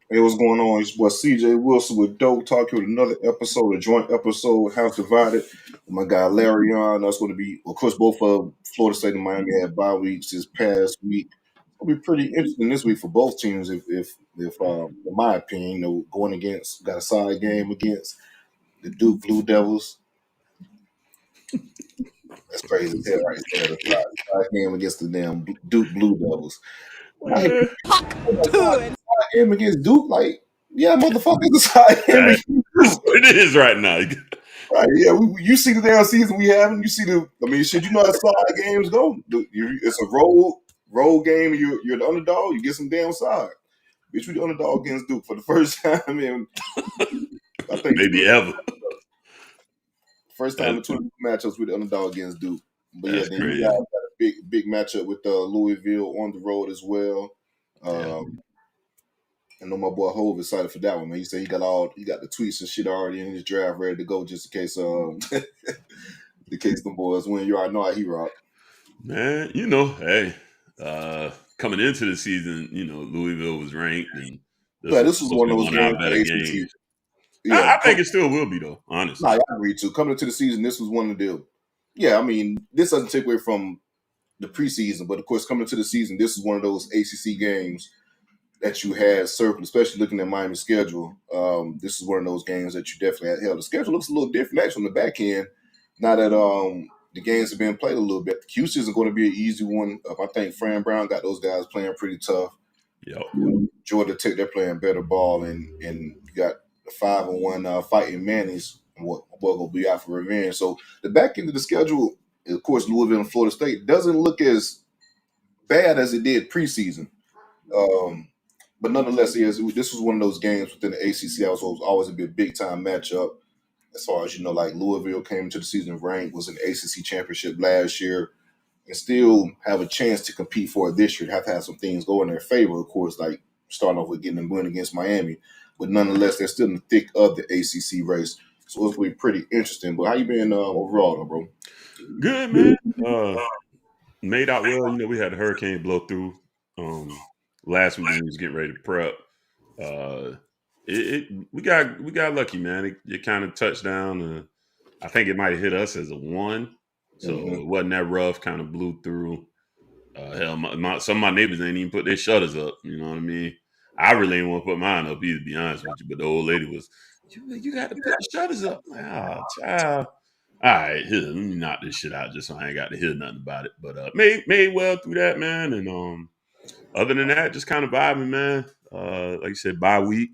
Hey, what's going on? It's boy CJ Wilson with DoakTalk here with another episode, a joint episode, House Divided. With my guy Larry on. That's going to be, of course, both of Florida State and Miami had bye weeks this past week. It'll be pretty interesting this week for both teams, if in my opinion, going against, got a side game against the Duke Blue Devils. That's crazy as hell, right there. The side game against the damn Duke Blue Devils. When I hear Uh, people like side game against Duke, like, yeah, motherfucker, it's a side game Right. against Duke. It is right now. Right, yeah, you see the damn season we having. You see I mean, shit, you know how side games go. It's a road game. And you're the underdog. You get some damn side. Bitch, we the underdog against Duke for the first time in, I think, Maybe ever. first time That, in 22 matchups with the underdog against Duke. But yeah, that's then you got crazy. a big matchup with Louisville on the road as well. Yeah. I know my boy Hove excited for that one, man. He said he got the tweets and shit already in his draft ready to go just in case in case the boys win. You already know how he rock. Man, hey, coming into the season, Louisville was ranked and this Yeah, was this was supposed one to of be those one of our games for better ACC. games. Yeah, I think it still will be, though, nah, honestly. I agree too. Coming into the season, this was one of the. Yeah, I mean, this doesn't take away from the preseason, but of course, coming into the season, this is one of those ACC games that you had circled, especially looking at Miami's schedule. This is one of those games that you definitely had. Hell, the schedule looks a little different actually on the back end. Now that the games have been played a little bit, QC isn't going to be an easy one. I think Fran Brown got those guys playing pretty tough. Yep. Georgia Tech, they're playing better ball, and you got the 5-1 fighting Manny's. What will be out for revenge? So the back end of the schedule, of course, Louisville and Florida State doesn't look as bad as it did preseason. Um, but nonetheless, yes, this was one of those games within the ACC. Was always a big time matchup. As far as like Louisville came into the season ranked, was in the ACC championship last year, and still have a chance to compete for it this year. Have to have some things go in their favor, of course, like starting off with getting a win against Miami. But nonetheless, they're still in the thick of the ACC race, so it's going to be pretty interesting. But how you been overall, though, bro? Good, man. Made out well. We had a hurricane blow through last week when we was getting ready to prep. Uh, we got lucky, man. It kind of touched down. I think it might have hit us as a one, so Mm-hmm. it wasn't that rough. Kind of blew through. Hell, some of my neighbors ain't even put their shutters up. You know what I mean? I really didn't want to put mine up either, to be honest with you. But the old lady was, you got to put the shutters up. I'm like, oh, child. All right, here, let me knock this shit out just so I ain't got to hear nothing about it. But made well through that, man. And other than that, just kind of vibing, man. Like you said, bye week.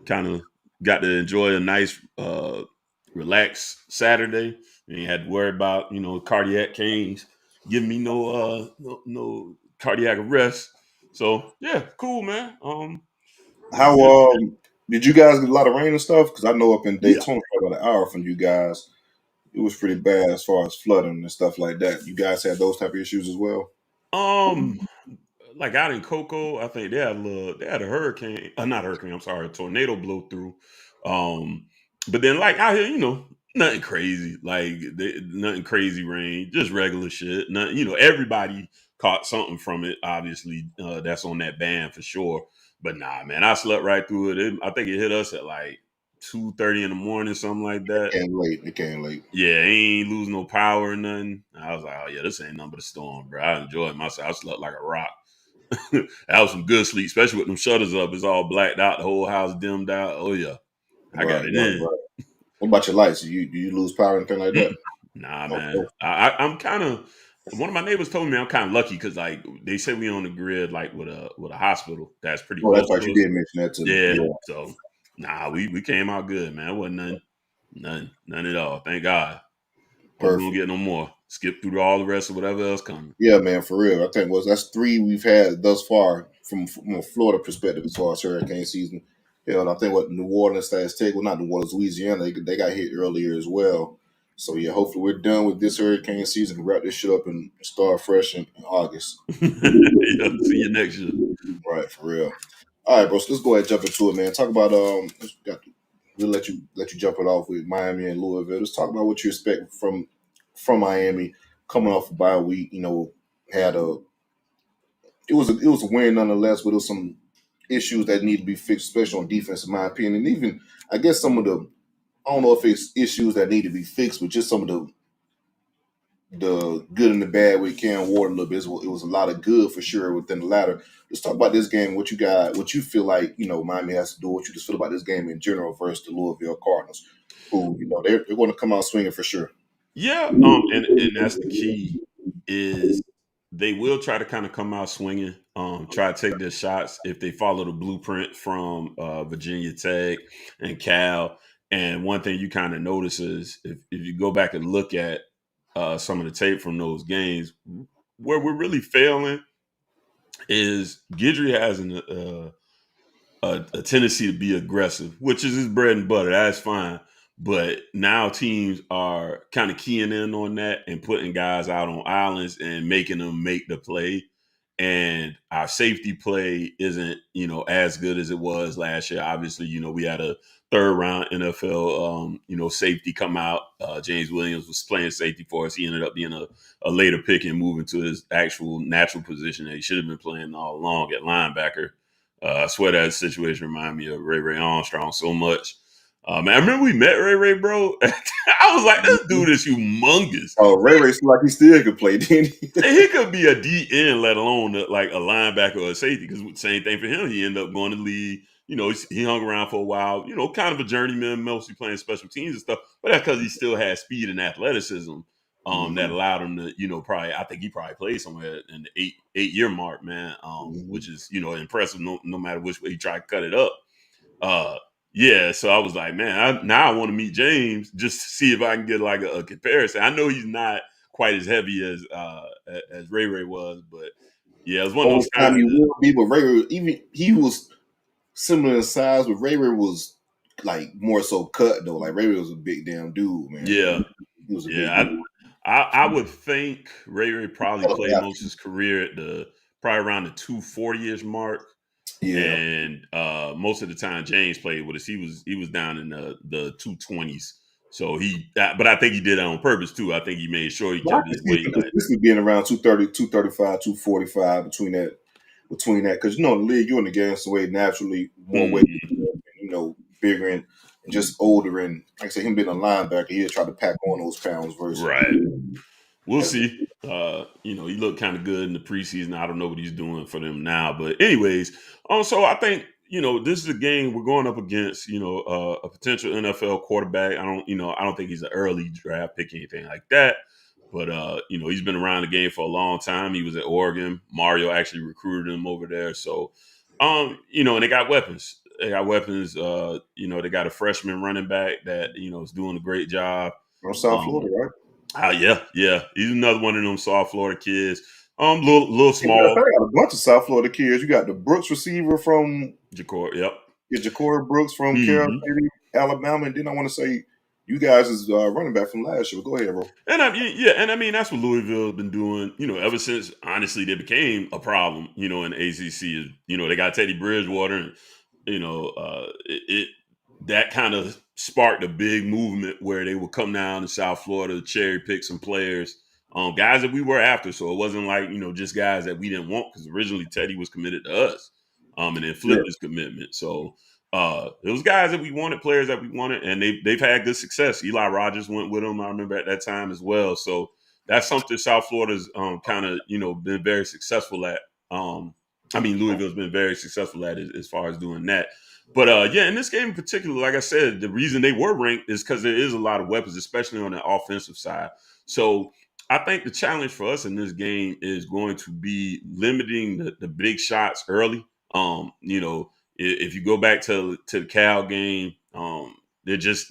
Kind of got to enjoy a nice, relaxed Saturday. And you had to worry about, cardiac canes giving me no cardiac arrest. So yeah, cool, man. How Good. did you guys get a lot of rain and stuff? Because I know up in Yeah. Daytona, for about an hour from you guys, it was pretty bad as far as flooding and stuff like that. You guys had those type of issues as well. Um, like out in Cocoa, I think they had a hurricane, not hurricane, I'm sorry, a tornado blow through. Um, but then like out here, nothing crazy, like nothing crazy rain, just regular shit. Nothing, everybody caught something from it. Obviously, that's on that band for sure. But nah, man, I slept right through it. I think it hit us at like 2:30 in the morning, something like that. It came late. Yeah, ain't lose no power or nothing. I was like, oh yeah, this ain't nothing but a storm, bro. I enjoyed myself. I slept like a rock. That was some good sleep, especially with them shutters up. It's all blacked out, the whole house dimmed out. Oh yeah, I got Right, it right, in. right. What about your lights? Do you lose power or anything like that? Nah, Okay. man. I'm kind of. One of my neighbors told me I'm kind of lucky because like they said we on the grid like with a hospital that's pretty Oh, that's close right. to You us. did mention that to me. Yeah, Yeah, so nah, we came out good, man. It wasn't none at all. Thank God. Hope we don't perfect. get no more. Skip through all the rest of whatever else coming. Yeah, man, for real. I think that's three we've had thus far from a Florida perspective as far as hurricane season. Yeah, and I think what New Orleans has taken, well, not New Orleans, Louisiana, they got hit earlier as well. So yeah, hopefully we're done with this hurricane season and wrap this shit up and start fresh in August. Yeah, see you next year. Right, for real. All right, bro. So let's go ahead and jump into it, man. Talk about we'll let you jump it off with Miami and Louisville. Let's talk about what you expect from Miami coming off a bye week. Had a it was a win nonetheless, but it was some issues that need to be fixed, especially on defense, in my opinion. And even I guess some of the I don't know if it's issues that need to be fixed, but just some of the good and the bad with Cam Ward a little bit. It was a lot of good for sure within the latter. Let's talk about this game. What you got? What you feel like Miami has to do? What you just feel about this game in general versus the Louisville Cardinals, who they're going to come out swinging for sure. Yeah, and that's the key is they will try to kind of come out swinging, try to take their shots if they follow the blueprint from Virginia Tech and Cal. And one thing you kind of notice is if you go back and look at some of the tape from those games, where we're really failing is Guidry has a tendency to be aggressive, which is his bread and butter. That's fine. But now teams are kind of keying in on that and putting guys out on islands and making them make the play. And our safety play isn't, as good as it was last year. Obviously, we had a third round NFL, safety come out. James Williams was playing safety for us. He ended up being a later pick and moving to his actual natural position that he should have been playing all along at linebacker. I swear that situation reminded me of Ray Armstrong so much. Man, I remember we met Ray, bro. I was like, this dude is humongous. Oh, Ray seemed like he still could play, didn't he? He could be a DN, let alone like a linebacker or a safety. Because same thing for him. He ended up going to the league. He hung around for a while. Kind of a journeyman, mostly playing special teams and stuff. But that's because he still had speed and athleticism. That allowed him to, I think he probably played somewhere in the eight-year mark, man, which is, impressive no matter which way you try to cut it up. Yeah, so I was like, man, now I want to meet James just to see if I can get like a comparison. I know he's not quite as heavy as Ray was, but yeah, it was one of Over those time times. he will be, but Ray even he was similar in size, but Ray was like more so cut though. Like Ray was a big damn dude, man. Yeah, He was a big yeah. dude. I would think Ray probably Oh, played yeah. most of his career at probably around the 240-ish mark. Yeah. And most of the time James played with us. He was down in the 220s. So but I think he did that on purpose too. I think he made sure he Well, I kept can his see weight. him consistently being around 230, 235, 245 between that. Because in the league, you're in the game some way naturally more weight, bigger and just older. And like I said, him being a linebacker, he'll try to pack on those pounds versus Right. We'll as see. He looked kind of good in the preseason. I don't know what he's doing for them now, but anyways, so I think this is a game we're going up against. A potential NFL quarterback. I don't think he's an early draft pick or anything like that. But he's been around the game for a long time. He was at Oregon. Mario actually recruited him over there. So, and they got weapons. They got weapons. They got a freshman running back that is doing a great job. from South Florida, right? Yeah. He's another one of them South Florida kids. Little And matter of small. fact, I got a bunch of South Florida kids. You got the Brooks receiver from Ja'Cory, yep. Ja'Cory Brooks from Carroll Hmm. City, Alabama, and then I want to say you guys is running back from last year. But go ahead, bro. And I mean that's what Louisville has been doing, ever since honestly they became a problem, in the ACC. They got Teddy Bridgewater, and it that kind of sparked a big movement where they would come down to South Florida to cherry pick some players, guys that we were after. So it wasn't like just guys that we didn't want because originally Teddy was committed to us, and then flipped his commitment. So it was guys that we wanted, players that we wanted, and they've had good success. Eli Rogers went with them, I remember at that time as well. So that's something South Florida's kind of been very successful at. Louisville's been very successful at it as far as doing that. But in this game in particular, like I said, the reason they were ranked is because there is a lot of weapons, especially on the offensive side. So I think the challenge for us in this game is going to be limiting the big shots early. If you go back to the Cal game, they're just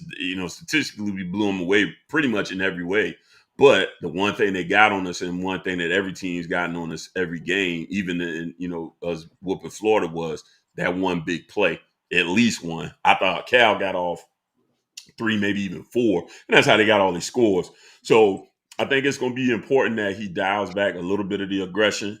statistically we blew them away pretty much in every way. But the one thing they got on us, and one thing that every team's gotten on us every game, even in us whooping Florida, was that one big play, at least one. I thought Cal got off 3, maybe even 4, and that's how they got all these scores. So I think it's going to be important that he dials back a little bit of the aggression,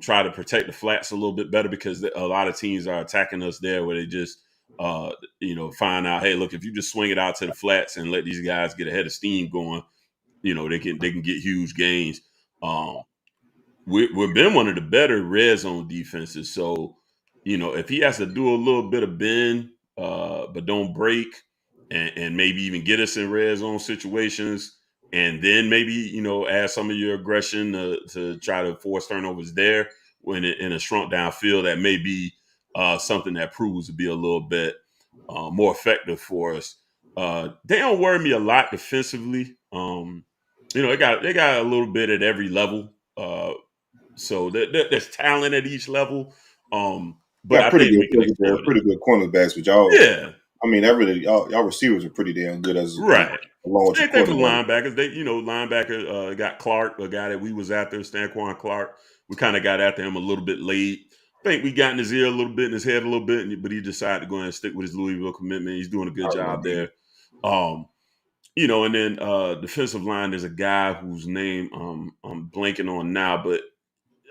try to protect the flats a little bit better because a lot of teams are attacking us there where they just, find out, hey, look, if you just swing it out to the flats and let these guys get a head of steam going, they can get huge gains. We've been one of the better red zone defenses, so if he has to do a little bit of bend, but don't break, and maybe even get us in red zone situations, and then maybe add some of your aggression to try to force turnovers there when in a shrunk down field, that may be something that proves to be a little bit more effective for us. They don't worry me a lot defensively. They got a little bit at every level. So there's talent at each level. But Got I pretty think good we can coaches there, exploit it. pretty good cornerbacks, but y'all. Yeah, I mean, that really y'all receivers are pretty damn good as right. along with your Same thing for quarterback. linebackers. Linebacker got Clark, a guy that we was after, Stanquan Clark. We kind of got after him a little bit late. I think we got in his ear a little bit, in his head a little bit, but he decided to go ahead and stick with his Louisville commitment. He's doing a good I job remember him. there. And then defensive line, there's a guy whose name I'm blanking on now, but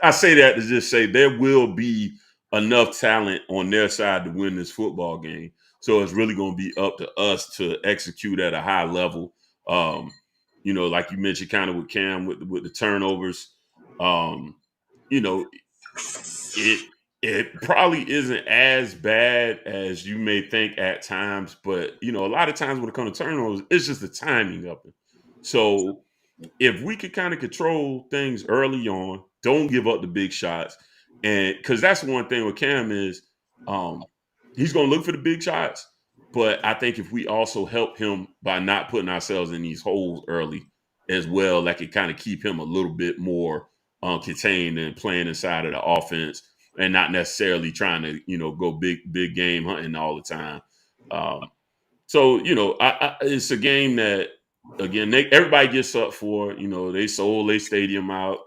I say that to just say there will be enough talent on their side to win this football game. So it's really going to be up to us to execute at a high level. Like you mentioned, kind of with Cam with the turnovers. Um, you know, it it probably isn't as bad as you may think at times, but a lot of times when it comes to turnovers, it's just the timing of it. So if we could kind of control things early on, don't give up the big shots, and because that's one thing with Cam is, um, he's going to look for the big shots, but I think if we also help him by not putting ourselves in these holes early as well, that could kind of keep him a little bit more contained and playing inside of the offense, and not necessarily trying to go big game hunting all the time. Um, so it's a game that again everybody gets up for. They sold their stadium out.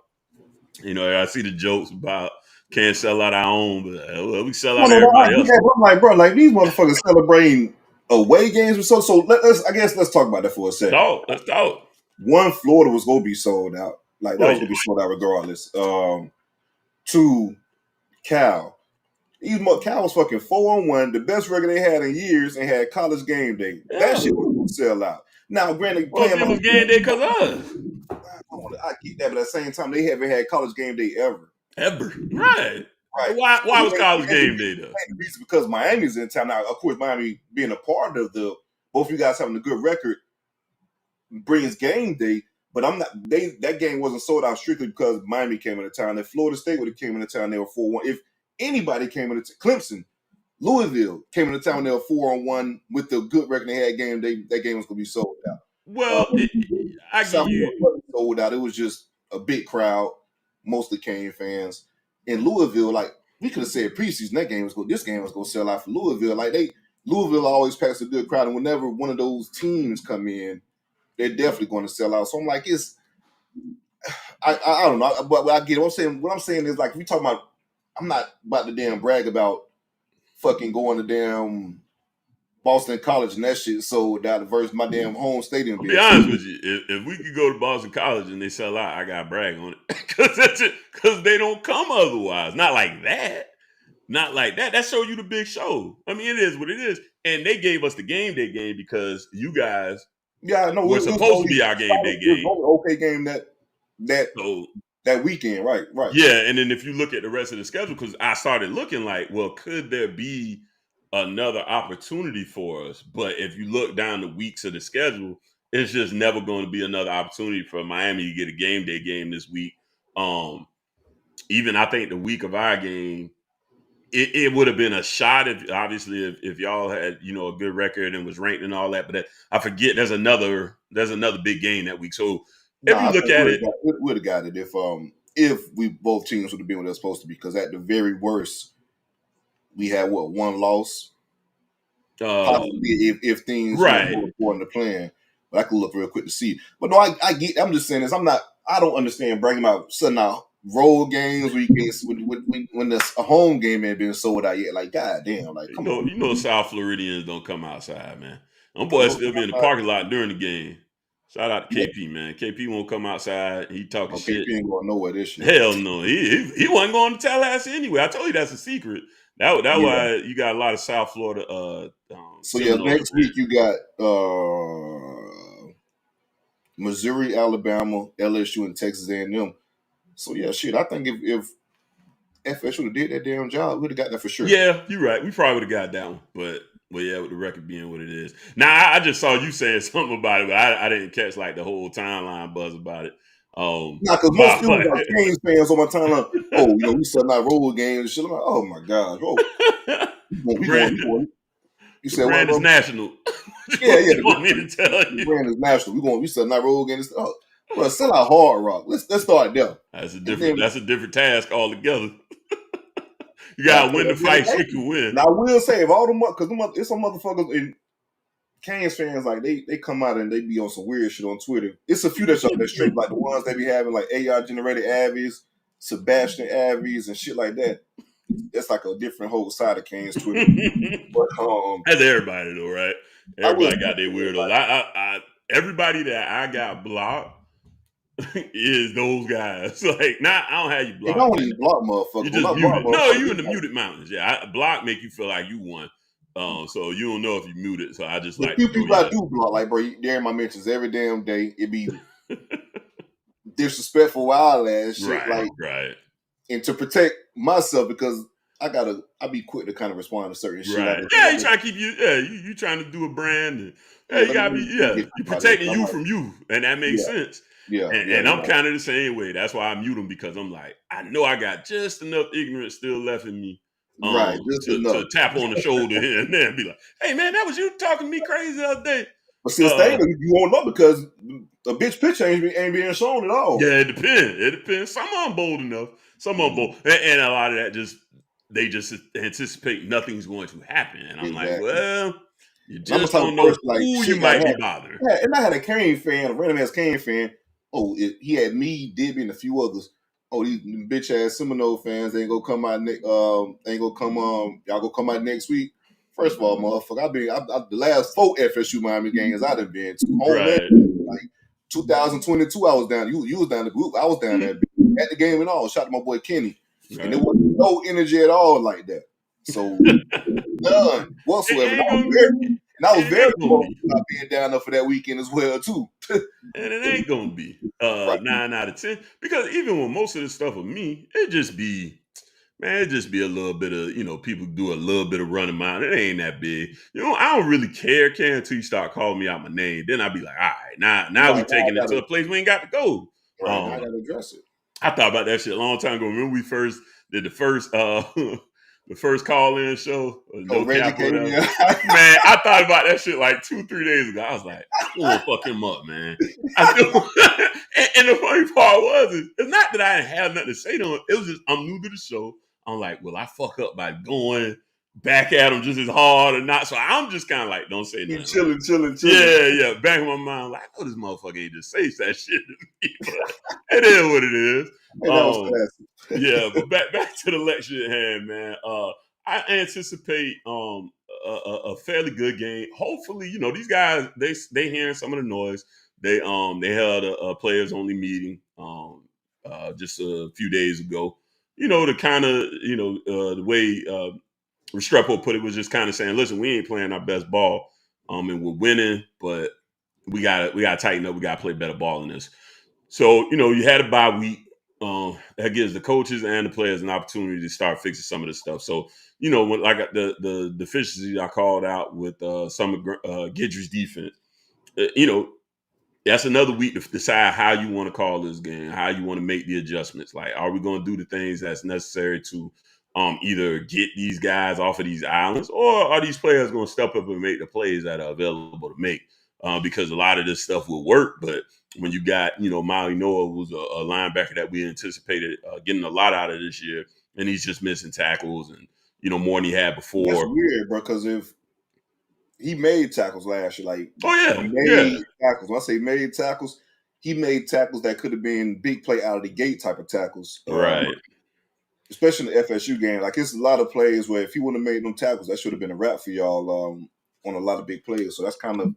I see the jokes about can't sell out our own, but we sell No, out no, no. I everybody get else. that, but I'm like, bro, like these motherfuckers celebrating away games or so. So I guess let's talk about that for a second. Let's talk. One, Florida was gonna be sold out. Like that Oh was yeah, gonna be sold out regardless. Two, Cal. Cal was fucking 4-1, the best record they had in years, and had college game day. That yeah. shit was gonna sell out. Now, granted, Well, playing it my was game day because of us. I get that, but at the same time, they haven't had college game day ever. Ever right? Right. Why So was college game day though? the reason because Miami's in town now. Of course, Miami being a part of the both you guys having a good record brings game day. But I'm not. That game wasn't sold out strictly because Miami came into town. If Florida State would have came into town, they were 4-1. If anybody came into Clemson, Louisville came into town, they were 4-1 with the good record they had game day. That game was gonna be sold out. Well, I give South you. Florida wasn't sold out. It was just a big crowd, mostly Cane fans. In Louisville, like we could have said preseason, this game was gonna sell out for Louisville. Louisville always packs a good crowd, and whenever one of those teams come in, they're definitely going to sell out. So I'm like, I don't know, but I get it. What I'm saying is like if we talking about, I'm not about to damn brag about fucking going to damn Boston College and that shit sold out versus my damn home stadium I'll be being sold honest out. with you. If we could go to Boston College and they sell out, I got to brag on it because they don't come otherwise. Not like that. Not like that. That show you the big show. I mean, it is what it is. And they gave us the game day game because you guys Yeah, no, were it was supposed to only be our game day it was game. only okay game that So that weekend, right, right. yeah, and then if you look at the rest of the schedule, because I started looking like, well, could there be another opportunity for us? But if you look down the weeks of the schedule, it's just never going to be another opportunity for Miami to get a game day game this week. Um, Even I think the week of our game, it would have been a shot if obviously if y'all had a good record and was ranked and all that. But I forget there's another big game that week. So if Nah, you I look think at it, we would have got it if we both teams would have been what they're supposed to be. Because at the very worst, we had one loss, uh, possibly if things right. go according to plan. But I could look real quick to see. But no, I get. I'm just saying this. I don't understand bringing out sudden out road games where you can't when a home game ain't been sold out yet. Like goddamn, like You come know, on. you know, South Floridians don't come outside, man. Them Oh, boys no, still be in the parking lot during the game. Shout out to KP, man. KP won't come outside. He talking okay, shit. we ain't going nowhere this year. Hell no, he wasn't going to Tallahassee anyway. I told you that's a secret. That Yeah. why you got a lot of South Florida So yeah, Seminoles next week fans. you got Missouri, Alabama, LSU, and Texas A&M. So yeah, shit. I think if FSU would have did that damn job, we'd have got that for sure. Yeah, you're right. We probably would have got that one, but yeah, with the record being what it is. Now, I just saw you saying something about it, but I didn't catch like the whole timeline buzz about it. Nah, because most But people got Canes fans on my timeline. Oh, we selling our road games and shit. I'm like, oh my gosh, the we brand, going. You the said what, brand is bro? national. Yeah, You want me to tell the you? brand is national. We selling our road games. Oh, bro, sell out Hard Rock. Let's start there. That's a And different. then That's a different task altogether. You gotta gotta play win the that fights you dedication. can win. Now I will say, if all the because it's some motherfuckers in Canes fans, like they come out and they be on some weird shit on Twitter. It's a few that's straight, like the ones they be having like AI generated Avies, Sebastian Avies, and shit like that. That's like a different whole side of Canes Twitter. But That's everybody though, right? I will Everybody got their weirdos. Everybody that I got blocked is those guys. Like, I don't have you I blocked. don't even block You motherfuckers. When just I block muted. No, you in the motherfuckers, muted mountains. Yeah, block make you feel like you won. So you don't know if you muted. So I just the like to few throw people you I do block, like bro, they're in my mentions every damn day. It be disrespectful, wild ass shit, like, right. and to protect myself because I be quick to kind of respond to certain shit. Right. Yeah, you trying to keep you. Yeah, you trying to do a brand. And, yeah, you gotta be. Yeah, you protecting you from you, and that makes sense. Yeah, and I'm kind of the same way. That's why I mute them because I'm like, I know I got just enough ignorance still left in me. Right, just enough. To tap on the shoulder here and there and be like, hey man, that was you talking to me crazy the other day. But since you won't know because a bitch picture ain't being shown at all. Yeah, it depends. Some of them bold enough. Some of them bold. And a lot of that they just anticipate nothing's going to happen. And I'm like, well, you just don't know who you might be bothering. Yeah, and I had a Kane fan, a random ass Kane fan. Oh, he had me, Dibby, and a few others. Oh, these bitch ass Seminole fans ain't gonna come out y'all gonna come out next week. First of all, motherfucker, the last 4 FSU Miami games I done been to. Right. Like 2022, I was down. You was down the group. I was down there at the game and all. Shout out to my boy Kenny. Right. And there wasn't no energy at all like that. So none whatsoever. I was very close about being down there for that weekend as well too. And it ain't gonna be 9 out of 10 because even with most of the stuff with me, it just be a little bit of people do a little bit of running mine. It ain't that big. I don't really care, until you start calling me out my name. Then I'll be like, all right, now we taking it to a place we ain't got to go. Right, I gotta address it. I thought about that shit a long time ago. Remember we first did the first the first call-in show. Man, I thought about that shit like 2-3 days ago. I was like, I'm gonna fuck him up, man. And the funny part was, it's not that I didn't have nothing to say to him. It was just, I'm new to the show. I'm like, will I fuck up by going back at him just as hard or not? So I'm just kind of like, don't say nothing. Chilling. Yeah. Back in my mind, like, I know this motherfucker ain't just say that shit to me. But it is what it is. Yeah, but back to the lecture at hand, man. I anticipate a fairly good game. Hopefully, these guys they hearing some of the noise. They held a players only meeting just a few days ago. To kind of the way Restrepo put it was just kind of saying, listen, we ain't playing our best ball, and we're winning, but we gotta tighten up. We gotta play better ball in this. So you had a bye week. That gives the coaches and the players an opportunity to start fixing some of this stuff. So, when like the deficiencies I called out with some of Guidry's defense, that's another week to decide how you want to call this game, how you want to make the adjustments. Like, are we going to do the things that's necessary to either get these guys off of these islands, or are these players going to step up and make the plays that are available to make? Because a lot of this stuff will work, but when you got, Molly Noah, who's a linebacker that we anticipated getting a lot out of this year, and he's just missing tackles and, more than he had before. That's weird, bro, because if he made tackles last year, like, tackles. When I say made tackles, he made tackles that could have been big play out of the gate type of tackles. Right. Especially in the FSU game. Like, it's a lot of plays where if he wouldn't have made them tackles, that should have been a wrap for y'all on a lot of big plays. So that's kind of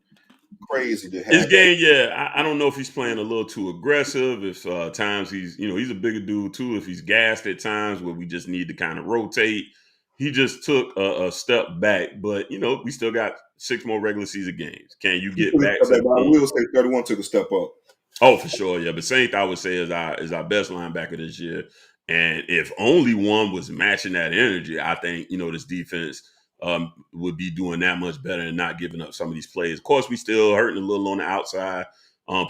crazy to have. His game, I don't know if he's playing a little too aggressive. If times he's a bigger dude too. If he's gassed at times where we just need to kind of rotate. He just took a step back, but we still got 6 more regular season games. Can you get back to? I will say 31 took a step up. Oh, for sure, yeah. But Saint, I would say, is our best linebacker this year. And if only one was matching that energy, I think, this defense would be doing that much better and not giving up some of these plays. Of course, we still hurting a little on the outside.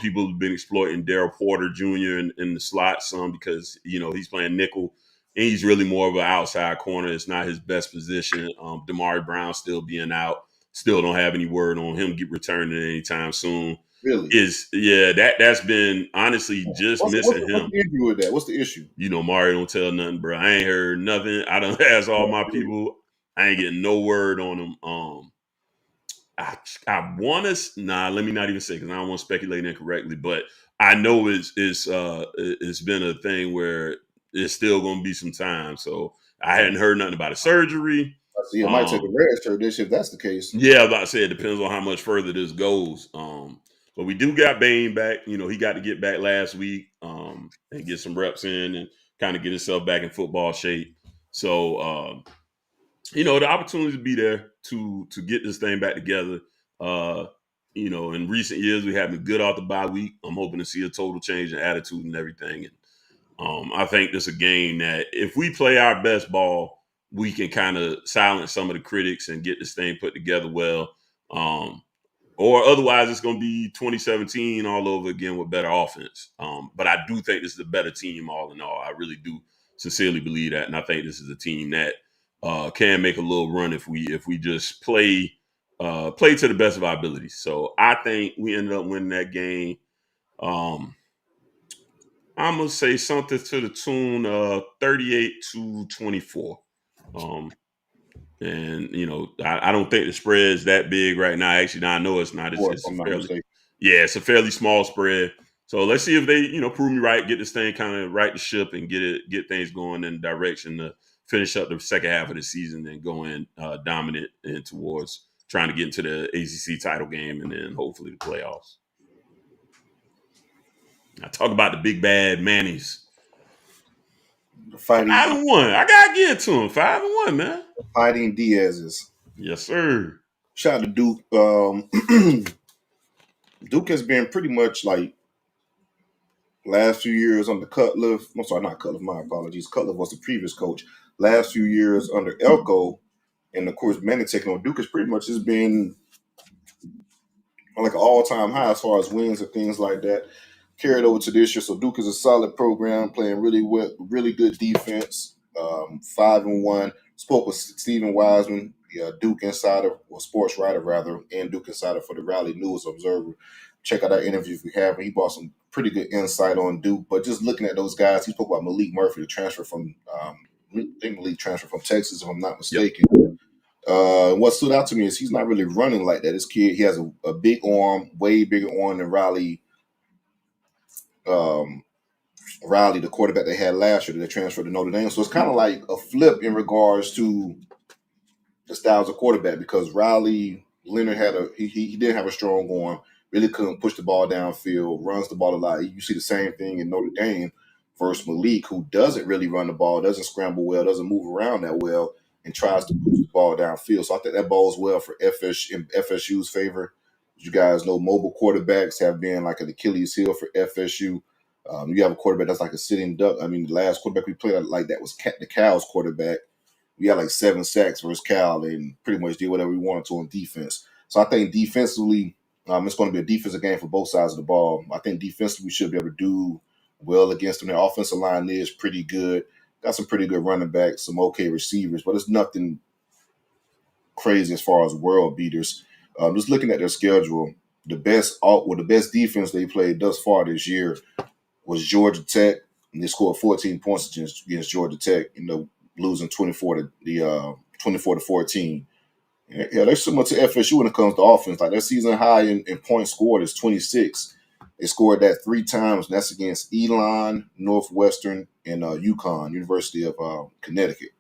People have been exploiting Daryl Porter Jr. in the slot some because, he's playing nickel and he's really more of an outside corner. It's not his best position. Damari Brown still being out. Still don't have any word on him returning anytime soon. Really? That's been honestly just missing What's him. the issue with that? What's the issue? Mario don't tell nothing, bro. I ain't heard nothing. I done asked all my people. I ain't getting no word on them. I want to. Nah, let me not even say because I don't want to speculate incorrectly. But I know it's been a thing where it's still going to be some time. So I hadn't heard nothing about a surgery. See, it might take a red shirt this if that's the case. Yeah, I was about to say it depends on how much further this goes. But we do got Bain back. He got to get back last week and get some reps in and kind of get himself back in football shape. So the opportunity to be there to get this thing back together. In recent years we have been good off the bye week. I'm hoping to see a total change in attitude and everything. And I think this is a game that if we play our best ball, we can kind of silence some of the critics and get this thing put together well. Or otherwise, it's going to be 2017 all over again with better offense. But I do think this is a better team all in all. I really do sincerely believe that, and I think this is a team that can make a little run if we just play to the best of our abilities. So I think we ended up winning that game. I'm gonna say something to the tune of 38-24. And I don't think the spread is that big right now. Actually, I know it's not. It's a I'm not fairly, mistaken. yeah, it's a fairly small spread. So let's see if they, prove me right, get this thing kind of right the ship and get things going in the direction to finish up the second half of the season and go in dominant and towards trying to get into the ACC title game and then hopefully the playoffs. I talk about the big bad Mannies. Fighting 5-1. I gotta get to him. 5-1, man. Fighting Diaz's. Yes, sir. Shout out to Duke. Duke has been pretty much like last few years under Cutcliffe. I'm sorry, not Cutcliffe. My apologies. Cutcliffe was the previous coach. Last few years under Elko, and of course, Manny taking on Duke has pretty much just been like an all-time high as far as wins and things like that. Carried over to this year, so Duke is a solid program, playing really well, really good defense. 5-1. Spoke with Stephen Wiseman, the Duke insider, or sports writer rather, and Duke insider for the Raleigh News Observer. Check out that interview if you haven't. He brought some pretty good insight on Duke. But just looking at those guys, he spoke about Malik Murphy, the transfer from, I think Malik transfer from Texas, if I'm not mistaken. Yep. What stood out to me is he's not really running like that. This kid, he has a big arm, way bigger arm than Riley, the quarterback they had last year that transferred to Notre Dame. So it's kind of like a flip in regards to the styles of quarterback because Riley Leonard he didn't have a strong arm, really couldn't push the ball downfield, runs the ball a lot. You see the same thing in Notre Dame versus Malik, who doesn't really run the ball, doesn't scramble well, doesn't move around that well, and tries to push the ball downfield. So I think that bodes well for FSU's favor. As you guys know, mobile quarterbacks have been like an Achilles heel for FSU. You have a quarterback that's like a sitting duck. I mean, the last quarterback we played like that was the Cal's quarterback. We had like 7 sacks versus Cal and pretty much did whatever we wanted to on defense. So I think defensively, it's going to be a defensive game for both sides of the ball. I think defensively we should be able to do well against them. Their offensive line is pretty good. Got some pretty good running backs, some okay receivers, but it's nothing crazy as far as world beaters. Just looking at their schedule, the best defense they played thus far this year was Georgia Tech, and they scored 14 points against Georgia Tech, losing 24 to 14. Yeah, they're similar to FSU when it comes to offense. Like their season high in points scored is 26. They scored that 3 times, and that's against Elon, Northwestern, and UConn, University of Connecticut.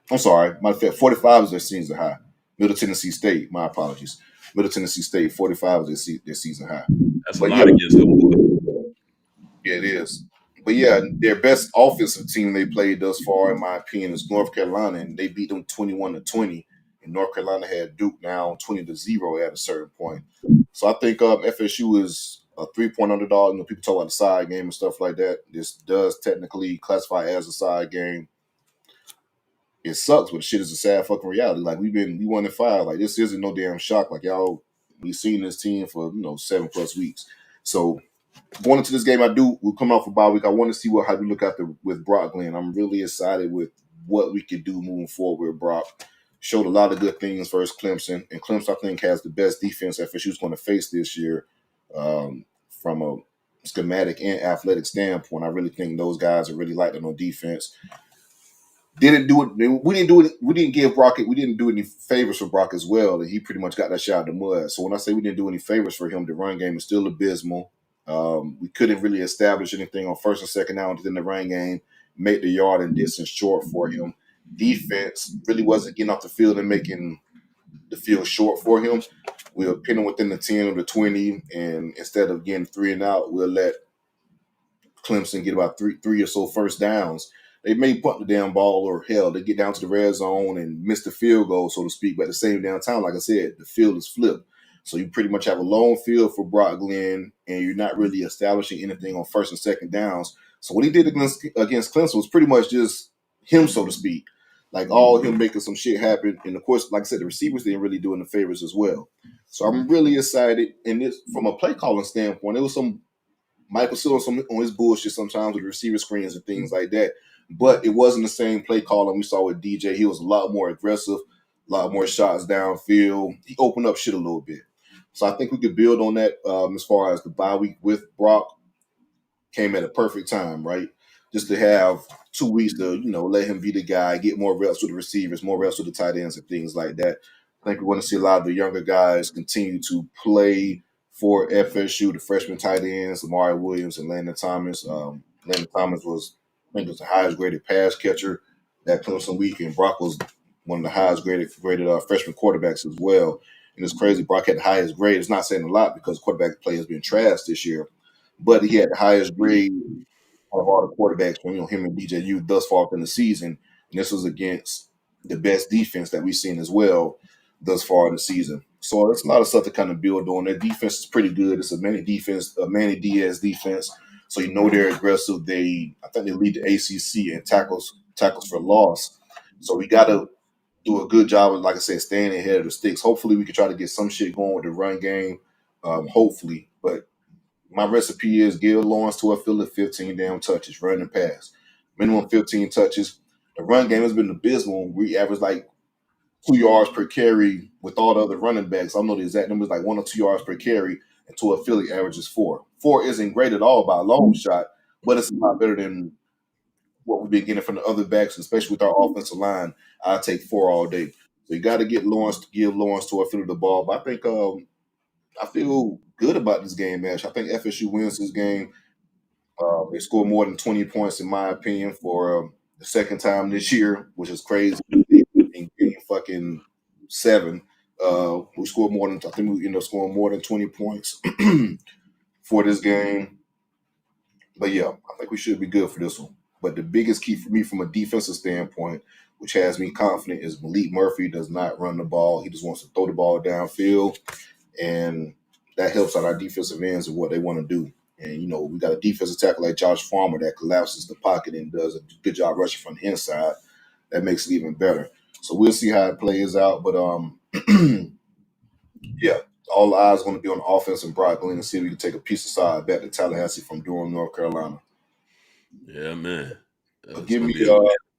I'm sorry, matter of fact, 45 is their season high. Middle Tennessee State, my apologies. Middle Tennessee State, 45 is their season high. That's a lot against them. Yeah, it is. But yeah, their best offensive team they played thus far, in my opinion, is North Carolina, and they beat them 21-20. And North Carolina had Duke now 20-0 at a certain point. So I think FSU is a 3-point underdog. People talk about the side game and stuff like that. This does technically classify as a side game. It sucks, but the shit is a sad fucking reality. Like we 1-5. Like this isn't no damn shock. Like y'all, we seen this team for 7+ weeks. So going into this game, we'll come out for bye week. I want to see how we look after with Brock Glenn. I'm really excited with what we could do moving forward with Brock. Showed a lot of good things versus Clemson, and Clemson I think has the best defense FSU's going to face this year. From a schematic and athletic standpoint, I really think those guys are really light on defense. Didn't do it. We didn't do it. We didn't give Brock. We didn't do any favors for Brock as well, and he pretty much got that shot in the mud. So when I say we didn't do any favors for him, the run game is still abysmal. We couldn't really establish anything on first and second down within the run game, make the yard and distance short for him. Defense really wasn't getting off the field and making the field short for him. We were pinning within the 10 or the 20, and instead of getting 3 and out, we'll let Clemson get about three or so first downs. They may punt the damn ball, or hell, they get down to the red zone and miss the field goal, so to speak. But at the same damn time, like I said, the field is flipped. So you pretty much have a long field for Brock Glenn, and you're not really establishing anything on first and second downs. So what he did against Clemson was pretty much just him, so to speak. Like all him making some shit happen. And of course, like I said, the receivers didn't really do him the favors as well. So I'm really excited. And this, from a play calling standpoint, it was some Michael still on his bullshit sometimes with receiver screens and things like that. But it wasn't the same play calling we saw with DJ. He was a lot more aggressive, a lot more shots downfield. He opened up shit a little bit. So I think we could build on that as far as the bye week with Brock. Came at a perfect time, right? Just to have 2 weeks to, let him be the guy, get more reps with the receivers, more reps with the tight ends and things like that. I think we want to see a lot of the younger guys continue to play for FSU, the freshman tight ends, Amari Williams and Landon Thomas. Landon Thomas was, I think, was the highest graded pass catcher that Clemson week, and Brock was one of the highest graded freshman quarterbacks as well. And it's crazy, Brock had the highest grade. It's not saying a lot because quarterback play has been trashed this year, but he had the highest grade of all the quarterbacks from him and DJU thus far in the season. And this was against the best defense that we've seen as well thus far in the season. So there's a lot of stuff to kind of build on. Their defense is pretty good. It's a Manny Diaz defense. So they're aggressive. I think they lead the ACC in tackles for loss. So we got to do a good job of, like I said, staying ahead of the sticks. Hopefully we can try to get some shit going with the run game. Hopefully. But my recipe is give Lawrence to a field of 15 damn touches, run and pass. Minimum 15 touches. The run game has been abysmal. We average like 2 yards per carry with all the other running backs. I don't know the exact numbers, like 1 or 2 yards per carry, and to a Philly averages 4. 4 isn't great at all by a long shot, but it's a lot better than what we've been getting from the other backs, especially with our offensive line. I take 4 all day. So you got to give Lawrence to a field of the ball. But I think I feel good about this game, man. I think FSU wins this game. They scored more than 20 points, in my opinion, for the second time this year, which is crazy. In game fucking 7, we scored more than, I think we ended up scoring more than 20 points for this game. But yeah, I think we should be good for this one. But the biggest key for me from a defensive standpoint, which has me confident, is Malik Murphy does not run the ball. He just wants to throw the ball downfield. And that helps out our defensive ends and what they want to do. And, we got a defensive tackle like Josh Farmer that collapses the pocket and does a good job rushing from the inside. That makes it even better. So we'll see how it plays out. But, yeah, all eyes going to be on the offense and Brock Glenn and see if we can take a piece of side back to Tallahassee from Durham, North Carolina. Yeah, man. Give me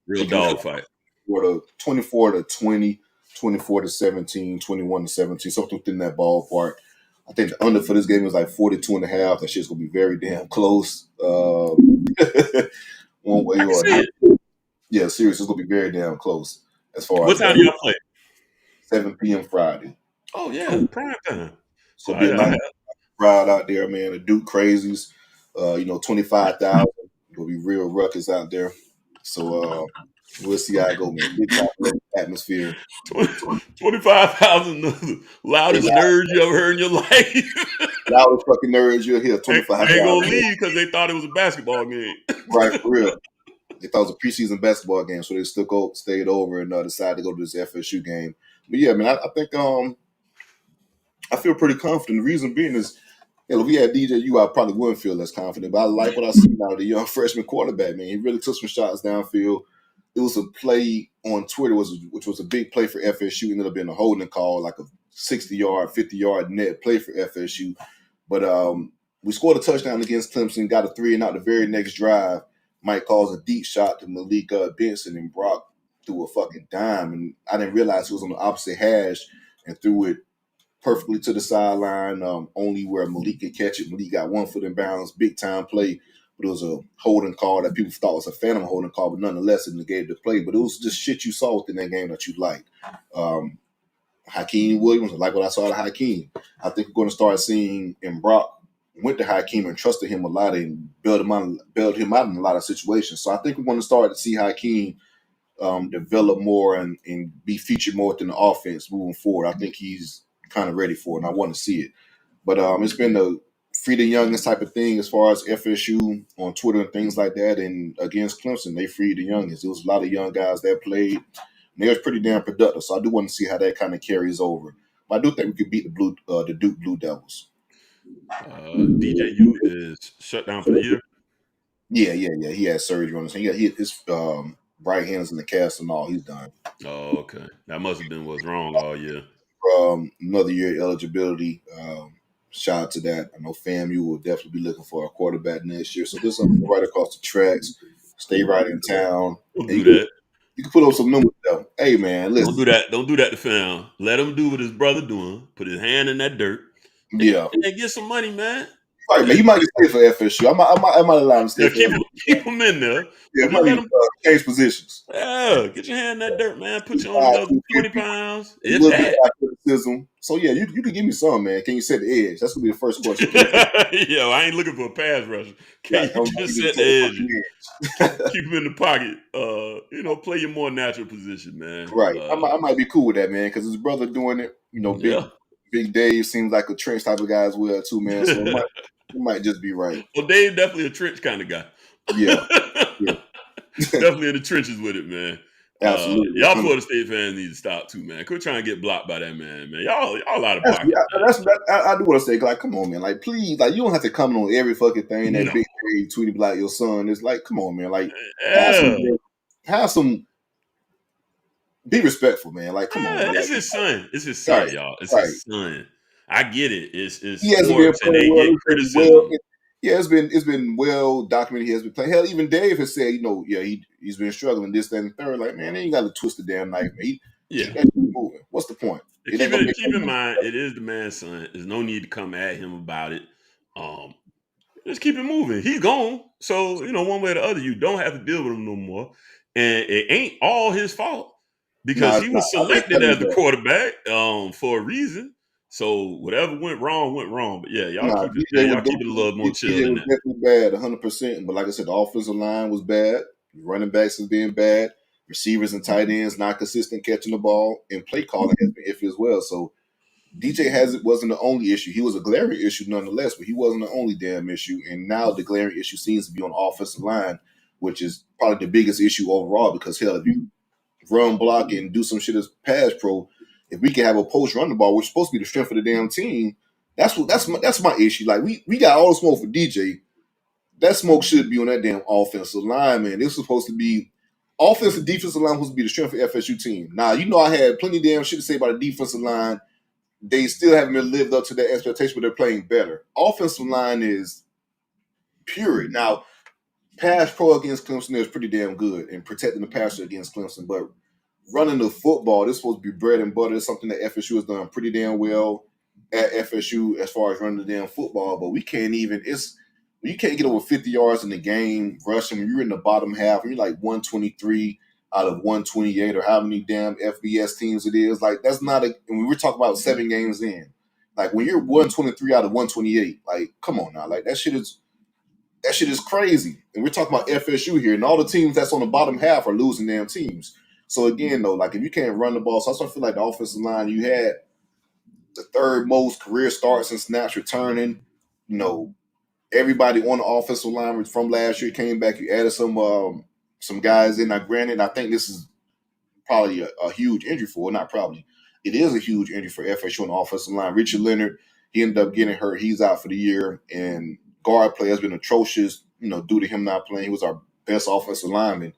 real dogfight. 24-20, 24-17, 21-17, something within that ballpark. I think the under for this game is like 42.5. That shit's gonna be very damn close. One way or another. Yeah, seriously, it's gonna be very damn close. As far what as time do y'all play? 7 p.m. Friday. Oh yeah, prime time. So be a nice crowd out there, man. The Duke crazies. 25,000. It'll be real ruckus out there. So we'll see how it go, man. Big time atmosphere. 25,000 loudest nerds you ever heard in your life. Loudest fucking nerds you'll hear. 25,000. They gonna leave because they thought it was a basketball game. Right, for real. They thought it was a preseason basketball game, so they stayed over and decided to go to this FSU game. But yeah, man, I think I feel pretty confident. The reason being is Hell, if we had DJU, I probably wouldn't feel less confident. But I like what I see now of the young freshman quarterback, man. He really took some shots downfield. It was a play on Twitter, which was a big play for FSU. Ended up being a holding call, like a 60-yard, 50-yard net play for FSU. But we scored a touchdown against Clemson, got a 3-and-out the very next drive. Mike calls a deep shot to Malik Benson, and Brock threw a fucking dime. And I didn't realize he was on the opposite hash and threw it perfectly to the sideline, only where Malik could catch it. Malik got 1 foot in bounds, big time play. But it was a holding call that people thought was a phantom holding call, but nonetheless, it negated the play. But it was just shit you saw within that game that you liked. Hakeem Williams, like what I saw of Hakeem. I think we're going to start seeing, and Brock went to Hakeem and trusted him a lot and bailed him out in a lot of situations. So I think we're going to start to see Hakeem develop more and be featured more within the offense moving forward. I think he's kind of ready for it, and I want to see it. But it's been a free the youngest type of thing as far as FSU on Twitter and things like that. And against Clemson, they freed the youngest. There was a lot of young guys that played. And they was pretty damn productive. So I do want to see how that kind of carries over. But I do think we could beat the Duke Blue Devils. DJU is shut down for the year. Yeah. He had surgery on his hand. His right hand is in the cast and all. He's done. Oh, okay. That must have been what's wrong all year. Another year eligibility. Shout out to that. I know FAMU will definitely be looking for a quarterback next year. So this is right across the tracks. Stay right in town. Don't do that. You can put up some numbers though. Hey man, listen. Don't do that. Don't do that to fam. Let him do what his brother doing. Put his hand in that dirt. Yeah. And get some money, man. Right, man. He might get paid for FSU. I might allow him to stay. Yeah, keep him in there. Yeah, might let him change positions. Yeah, get your hand in that dirt, man. Put you on another 20 pounds. If that. Criticism. So yeah, you can give me some, man. Can you set the edge? That's gonna be the first question. Yo, I ain't looking for a pass rusher. Can you just set the edge? Keep him in the pocket. Play your more natural position, man. Right. I might be cool with that, man, because his brother doing it. Big Dave seems like a trench type of guy as well, too, man. So it might just be right. Well, Dave definitely a trench kind of guy. Yeah. Definitely in the trenches with it, man. Absolutely. Y'all Florida State fans need to stop too, man. Quit trying to get blocked by that man. Y'all out of pocket. I do want to say, like, come on, man. Like, please, like, you don't have to come on every fucking thing that Big Dave tweeted like your son. It's like, come on, man. Like, have some. Be respectful, man. Like, come on. Man. It's his son. It's his son, y'all. It's his son. I get it. It's he hasn't been playing well. Get criticism. It's been well documented. He has been playing. Hell, even Dave has said, he's been struggling this, that, and the third. Like, man, they ain't got to twist the damn knife, man. Keep moving. What's the point? Keep in mind, it is the man's son. There's no need to come at him about it. Just keep it moving. He's gone. So, one way or the other, you don't have to deal with him no more. And it ain't all his fault. Because he was selected as the quarterback for a reason. So whatever went wrong. But yeah, y'all keep it a little more chill than that. Definitely bad, 100%. But like I said, the offensive line was bad. Running backs has been bad. Receivers and tight ends not consistent catching the ball, and play calling has been iffy as well. So DJ wasn't the only issue. He was a glaring issue nonetheless, but he wasn't the only damn issue. And now the glaring issue seems to be on the offensive line, which is probably the biggest issue overall. Because hell, if you run block and do some shit as pass pro, if we can have a post run the ball, which is supposed to be the strength of the damn team, that's my issue. Like we got all the smoke for DJ. That smoke should be on that damn offensive line, man. This is supposed to be offensive defensive line supposed to be the strength of the FSU team. Now, I had plenty of damn shit to say about the defensive line. They still haven't been lived up to that expectation, but they're playing better. Offensive line is pure. Now, pass pro against Clemson is pretty damn good and protecting the passer against Clemson, but running the football, this is supposed to be bread and butter. It's something that FSU has done pretty damn well at FSU as far as running the damn football, but you can't get over 50 yards in the game rushing when you're in the bottom half, and you're like 123 out of 128 or how many damn FBS teams it is. Like, that's not when we're talking about 7 games in. Like, when you're 123 out of 128, like, come on now. Like, that shit is crazy. And we're talking about FSU here, and all the teams that's on the bottom half are losing damn teams. So again, though, like if you can't run the ball, so I sort of feel like the offensive line, you had the third most career starts and snaps returning. Everybody on the offensive line from last year came back. You added some guys in. Now, granted, I think this is probably a huge injury for. Not probably. It is a huge injury for FSU on the offensive line. Richard Leonard, He ended up getting hurt. He's out for the year, and guard play has been atrocious. Due to him not playing, he was our best offensive lineman,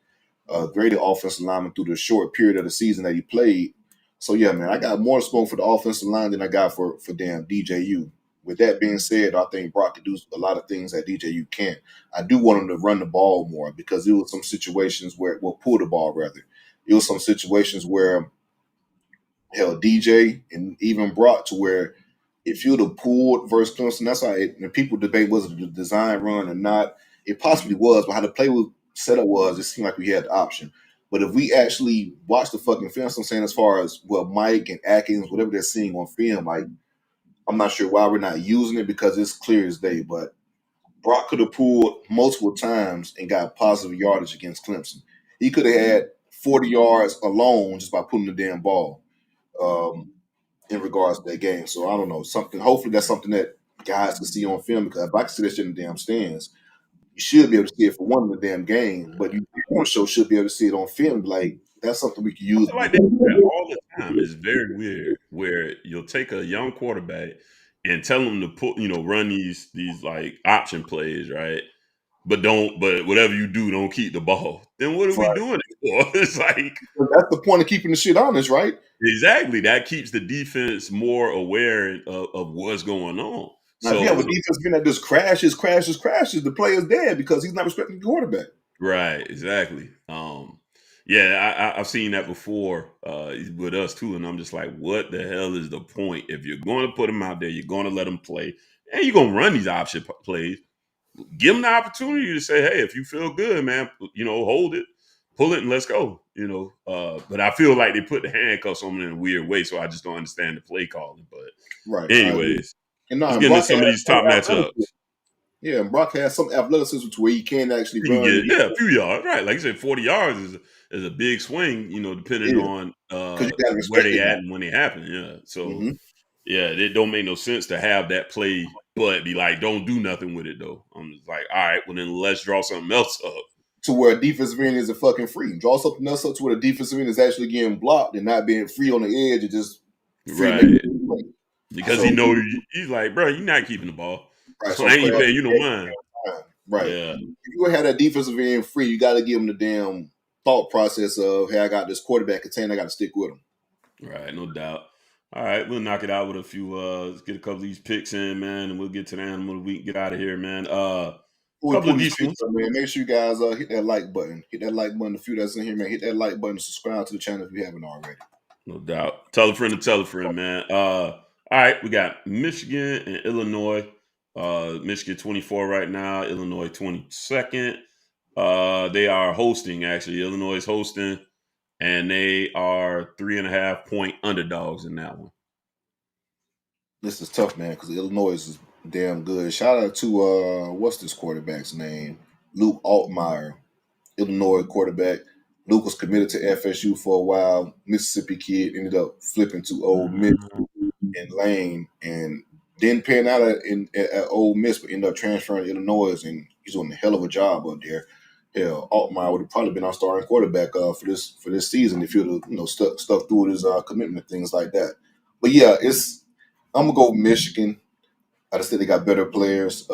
graded offensive lineman through the short period of the season that he played. So yeah, man, I got more smoke for the offensive line than I got for damn DJU. With that being said, I think Brock could do a lot of things that DJU can't. I do want him to run the ball more because there was some situations where, well, pull the ball rather. It was some situations where hell, DJ and even Brock to where if you'd have pulled versus Clemson, that's how and people debate was it a design run or not. It possibly was, but how the play was set up was it seemed like we had the option. But if we actually watch the fucking film, so I'm saying as far as well, Mike and Atkins, whatever they're seeing on film, like I'm not sure why we're not using it because it's clear as day. But Brock could have pulled multiple times and got positive yardage against Clemson. He could have had 40 yards alone just by pulling the damn ball. In regards to that game. So I don't know. Hopefully that's something that guys can see on film because if I can see that shit in the damn stands, you should be able to see it for one in the damn game. But you on show should be able to see it on film. Like that's something we can I use. feel like they do that all the time. It's very weird where you'll take a young quarterback and tell them to run these like option plays, right? But whatever you do, don't keep the ball. Then what are we Right. doing it for? It's like That's the point of keeping the shit honest, right? exactly that keeps the defense more aware of what's going on. Now if you have a So defense being that just crashes, the player's dead because he's not respecting the quarterback. right, exactly. Yeah, I've seen that before with us too, and I'm just like, what the hell is the point? If you're going to put them out there, you're going to let them play, and you're going to run these option plays. Give them the opportunity to say, hey, if you feel good, man, hold it, pull it, and let's go. But I feel like they put the handcuffs on them in a weird way, so I just don't understand the play calling. But Right. I agree. anyways, And no, let's and get into Brock some of has these some top athleticism. matchups. Yeah, and Brock has some athleticism to where he can actually You can run. get a few yards, right? Like you said, 40 yards is a big swing, depending Yeah, on because you got to where respect they it at now. and when they happen. Yeah, so Mm-hmm. yeah, it don't make no sense to have that play, but be like, don't do nothing with it though. I'm just like, all right, well then let's draw something else up. To where a defensive end isn't fucking free. Draw something else up to where the defensive end is actually getting blocked and not being free on the edge and just free to make Right. a play. Because So, he's like, bro, you're not keeping the ball. right, So so I the ain't player paying you no mind. right. Yeah. If you have that defensive end free, you got to give him the damn thought process of, hey, I got this quarterback contained, I got to stick with him. Right, no doubt. All right, we'll knock it out with a few let's get a couple of these picks in, man, and we'll get to the animal of the week, get out of here, man. Before we Couple pull of these decent picks ones. up, man, make sure you guys hit that like button. Hit that like button. A few that's in here, man. Hit that like button. Subscribe to the channel if you haven't already. No doubt. Tell a friend, man. All right, we got Michigan and Illinois. Michigan 24 right now, Illinois 22nd. They are hosting, actually. Illinois is hosting, and they are 3.5 point underdogs in that one. This is tough, man, because Illinois is damn good. Shout out to what's this quarterback's name? Luke Altmaier, Illinois quarterback. Luke was committed to FSU for a while. Mississippi kid ended up flipping to Ole Miss in Lane and didn't pan out at Ole Miss, but ended up transferring to Illinois, and he's doing a hell of a job up there. Hell, Altmaier would have probably been our starting quarterback for this season if he'd have stuck through his commitment and things like that. But yeah, I'm gonna go with Michigan. I just think they got better players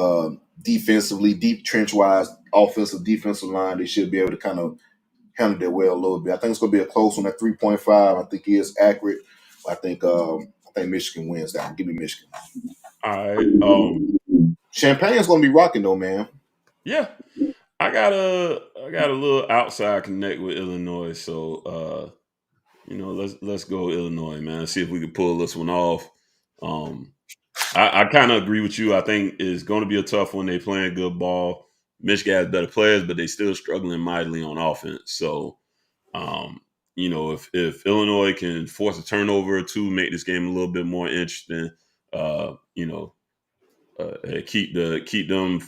defensively, deep trench wise, offensive, defensive line. They should be able to kind of handle that well a little bit. I think it's gonna be a close one at 3.5. I think he is accurate. I think Michigan wins that one. Give me Michigan. All right. Champagne's gonna be rocking though, man. Yeah. I got a little outside connect with Illinois, so let's go Illinois, man. See if we can pull this one off. Um, I kind of agree with you. I think it's going to be a tough one. They playing good ball. Michigan has better players, but they still struggling mightily on offense. So, if Illinois can force a turnover or two, make this game a little bit more interesting, uh, you know, keep them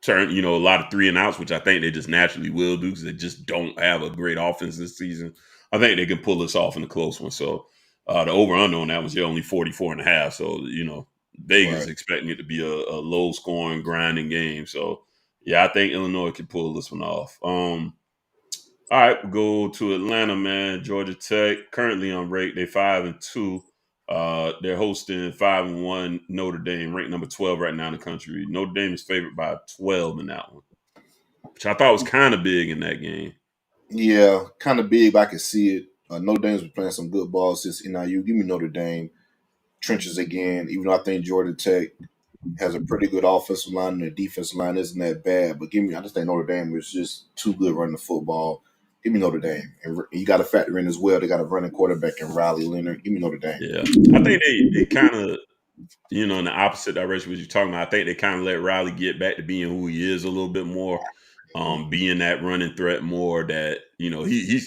turn a lot of 3-and-outs, which I think they just naturally will do because they just don't have a great offense this season. I think they can pull this off in a close one. So the over under on that was only 44.5. So Vegas Right. expecting it to be a low scoring grinding game. So yeah, I think Illinois can pull this one off. All right, we'll go to Atlanta, man. Georgia Tech currently unranked. They 5-2. They're hosting 5-1 Notre Dame, ranked number 12 right now in the country. Notre Dame is favored by 12 in that one, which I thought was kind of big in that game. Yeah, kind of big, but I can see it. Notre Dame's been playing some good ball since NIU. Give me Notre Dame. Trenches again, even though I think Georgia Tech has a pretty good offensive line and the defensive line isn't that bad. But I just think Notre Dame is just too good running the football. Give me Notre Dame. And you got to factor in as well. They got a running quarterback in Riley Leonard. Give me Notre Dame. Yeah, I think they kind of, in the opposite direction what you're talking about. I think they kind of let Riley get back to being who he is a little bit more, being that running threat more. That he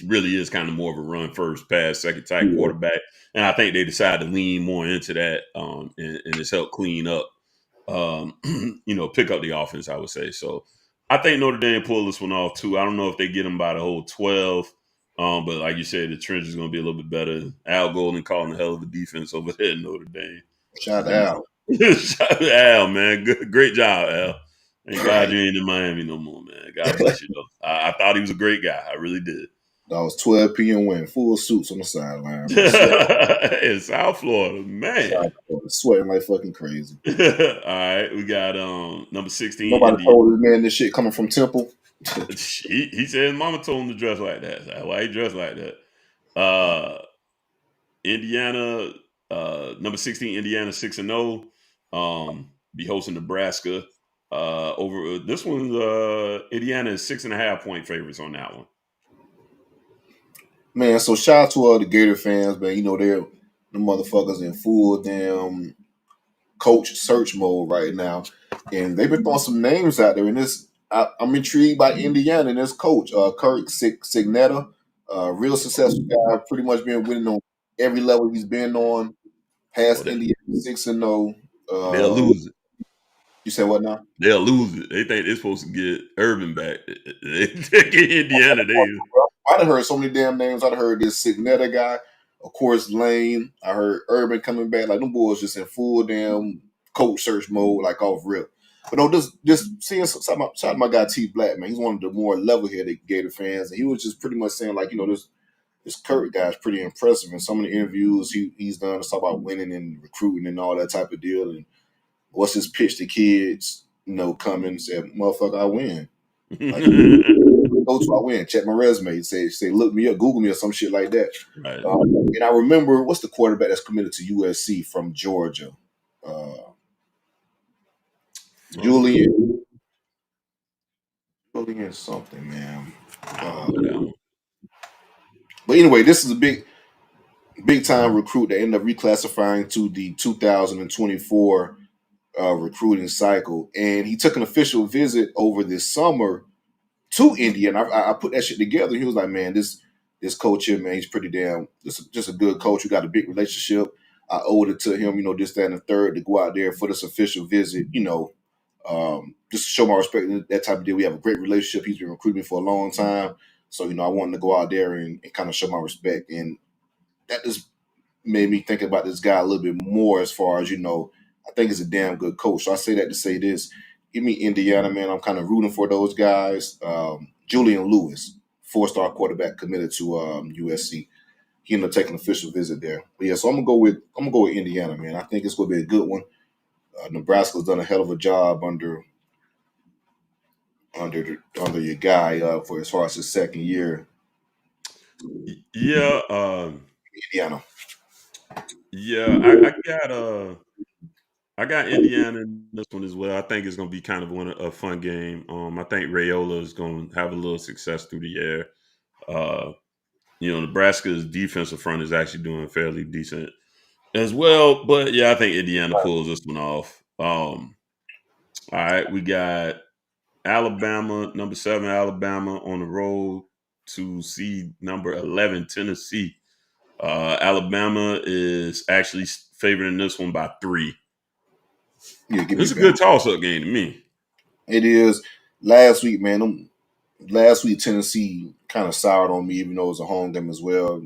really is kind of more of a run first, pass second type quarterback. And I think they decided to lean more into that, and it's helped clean up, pick up the offense, I would say. So I think Notre Dame pull this one off too. I don't know if they get them by the whole 12. But like you said, the trench is going to be a little bit better. Al Golden calling the hell of a defense over there in Notre Dame. Shout out. Shout out to Al, man. Great job, Al. Thank God you ain't in Miami no more, man. God bless you, though. I thought he was a great guy. I really did. That was 12 p.m. win, full suits on the sideline. In South Florida, man. Sweating like fucking crazy. All right, we got number 16. Nobody told this man this shit coming from Temple. He said his mama told him to dress like that. So why he dressed like that? Indiana, number 16, Indiana 6-0. Be hosting Nebraska. Over this one's Indiana is 6.5 point favorites on that one. Man, so shout out to all the Gator fans, man. They're the motherfuckers in full damn coach search mode right now, and they've been throwing some names out there. And I'm intrigued by Indiana and this coach, Kirk Signetta, real successful guy, pretty much been winning on every level he's been on. Past Indiana 6-0. They'll lose it. You said what now? They'll lose it. They think they're supposed to get Urban back. They get Indiana. I'd heard so many damn names. I'd heard this Signetta guy, of course, Lane. I heard Urban coming back. Like, them boys just in full damn coach search mode, like off rip. But no, just seeing shout out my guy T Black, man. He's one of the more level-headed Gator fans, and he was just pretty much saying, like, this Kirk guy is pretty impressive. In some of the interviews he's done to talk about winning and recruiting and all that type of deal. And what's his pitch to kids? Coming and said, "Motherfucker, I win." Like, go to I win. Check my resume. Say, look me up, Google me, or some shit like that. Right. And I remember, what's the quarterback that's committed to USC from Georgia? Julian something, man. But anyway, this is a big time recruit that ended up reclassifying to the 2024 recruiting cycle, and he took an official visit over this summer to India, and I put that shit together. He was like, "Man, this coach here, man, he's pretty damn just a good coach. We got a big relationship. I owed it to him, this, that, and the third, to go out there for this official visit, just to show my respect, that type of deal. We have a great relationship. He's been recruiting me for a long time, so I wanted to go out there and kind of show my respect, and that just made me think about this guy a little bit more. As far as I think he's a damn good coach. So I say that to say this. Give me Indiana, man. I'm kind of rooting for those guys. Julian Lewis, 4-star quarterback committed to USC. He ended up taking an official visit there. But yeah, so I'm gonna go with Indiana, man. I think it's gonna be a good one. Nebraska's done a hell of a job under your guy for as far as his second year. Yeah, Indiana. Yeah, I got Indiana in this one as well. I think it's going to be kind of a fun game. I think Rayola is going to have a little success through the air. Nebraska's defensive front is actually doing fairly decent as well. But yeah, I think Indiana pulls this one off. All right, we got Alabama, number 7 Alabama on the road to seed number 11 Tennessee. Alabama is actually favored in this one by 3. Yeah, it's a good toss-up game to me. It is. Last week, man, Tennessee kind of soured on me, even though it was a home game as well.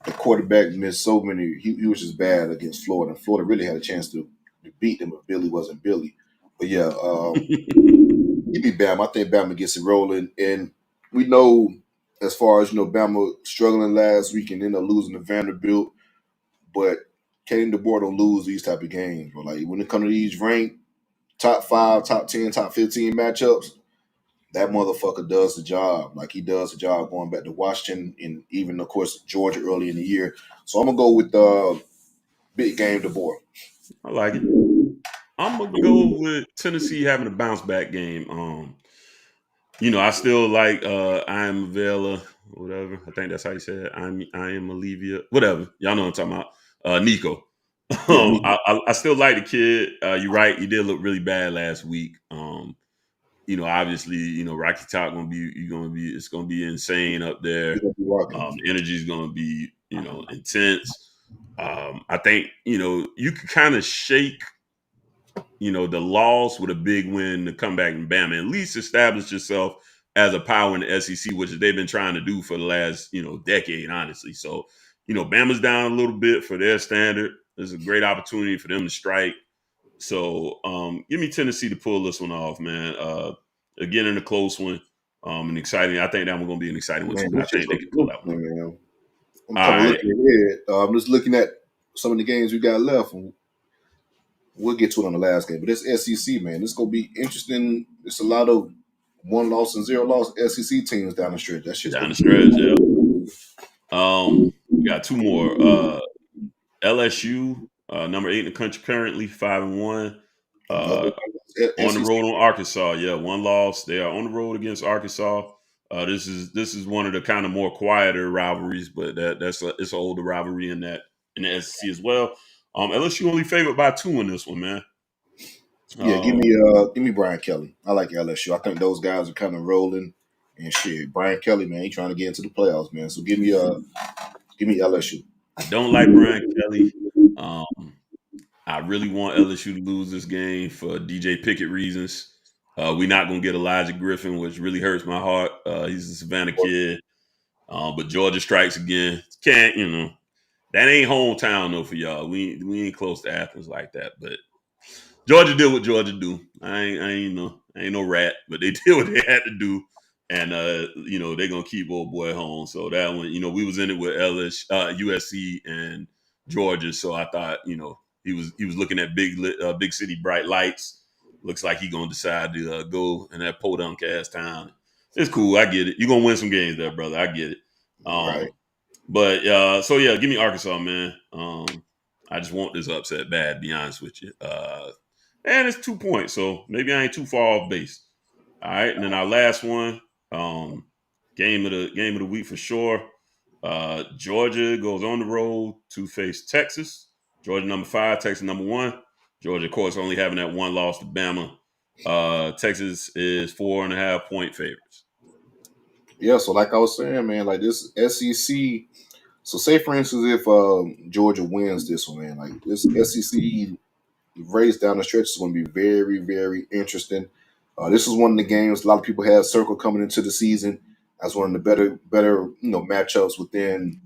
The quarterback missed so many. He was just bad against Florida. And Florida really had a chance to beat them if Billy wasn't Billy. But yeah, give me Bama. I think Bama gets it rolling. And we know, as far as Bama struggling last week and ended up losing to Vanderbilt. But Kane DeBoer don't lose these type of games, but like when it comes to these ranked top 5, top 10, top 15 matchups, that motherfucker does the job. Like he does the job going back to Washington and even of course Georgia early in the year. So I'm gonna go with big game DeBoer. I like it. I'm gonna go with Tennessee having a bounce back game. I still like I am Avila, whatever. I think that's how you say it. I am Olivia, whatever. Y'all know what I'm talking about. Nico. Yeah, Nico. I still like the kid. You're right. He did look really bad last week. Obviously, Rocky Top it's gonna be insane up there. He's gonna be rocking. The energy is gonna be, intense. I think, you can kind of shake, the loss with a big win to come back and bam, at least establish yourself as a power in the SEC, which they've been trying to do for the last, decade, honestly. So, Bama's down a little bit for their standard. There's a great opportunity for them to strike. So, give me Tennessee to pull this one off, man. Again, in a close one, and exciting. I think that one's going to be an exciting one Man, too. I this shit's think they gonna can be pull that one. interesting, man. I'm All kind of right. looking ahead. I'm just looking at some of the games we got left. And we'll get to it on the last game, but this SEC, man, this gonna be interesting. It's a lot of 1 loss and 0 loss SEC teams down the stretch. That shit's Down gonna the be stretch, yeah. We got two more. LSU, number 8 in the country currently, 5-1. another On the SEC. road on Arkansas, yeah, 1 loss. They are on the road against Arkansas. This is one of the kind of more quieter rivalries, but it's an older rivalry in the SEC as well. LSU only favored by 2 in this one, man. Yeah, Um, give me Brian Kelly. I like LSU. I think those guys are kind of rolling and shit. Brian Kelly, man, he trying to get into the playoffs, man. So give me LSU. I don't like Brian Kelly. Um, I really want LSU to lose this game for DJ Pickett reasons. We're not going to get Elijah Griffin, which really hurts my heart. He's a Savannah kid. But Georgia strikes again. Can't, that ain't hometown though for y'all. We ain't close to Athens like that. But Georgia did what Georgia do. I ain't no rat, but they did what they had to do. And they're gonna keep old boy home. So that one, we was in it with USC and Georgia. So I thought, he was looking at big city bright lights. Looks like he gonna decide to go in that podunk ass town. It's cool. I get it. You're gonna win some games there, brother. I get it. Right. But so yeah, give me Arkansas, man. I just want this upset bad, to be honest with you. And it's 2 points, so maybe I ain't too far off base. All right, and then our last one, game of the week for sure. Georgia goes on the road to face Texas. Georgia number 5, Texas number 1. Georgia, of course, only having that 1 loss to Bama. Texas is 4.5-point favorites. Yeah, so like I was saying, man, like this SEC. So say for instance, if Georgia wins this one, man, like this SEC race down the stretch is going to be very, very interesting. This is one of the games a lot of people have circled coming into the season as one of the better matchups within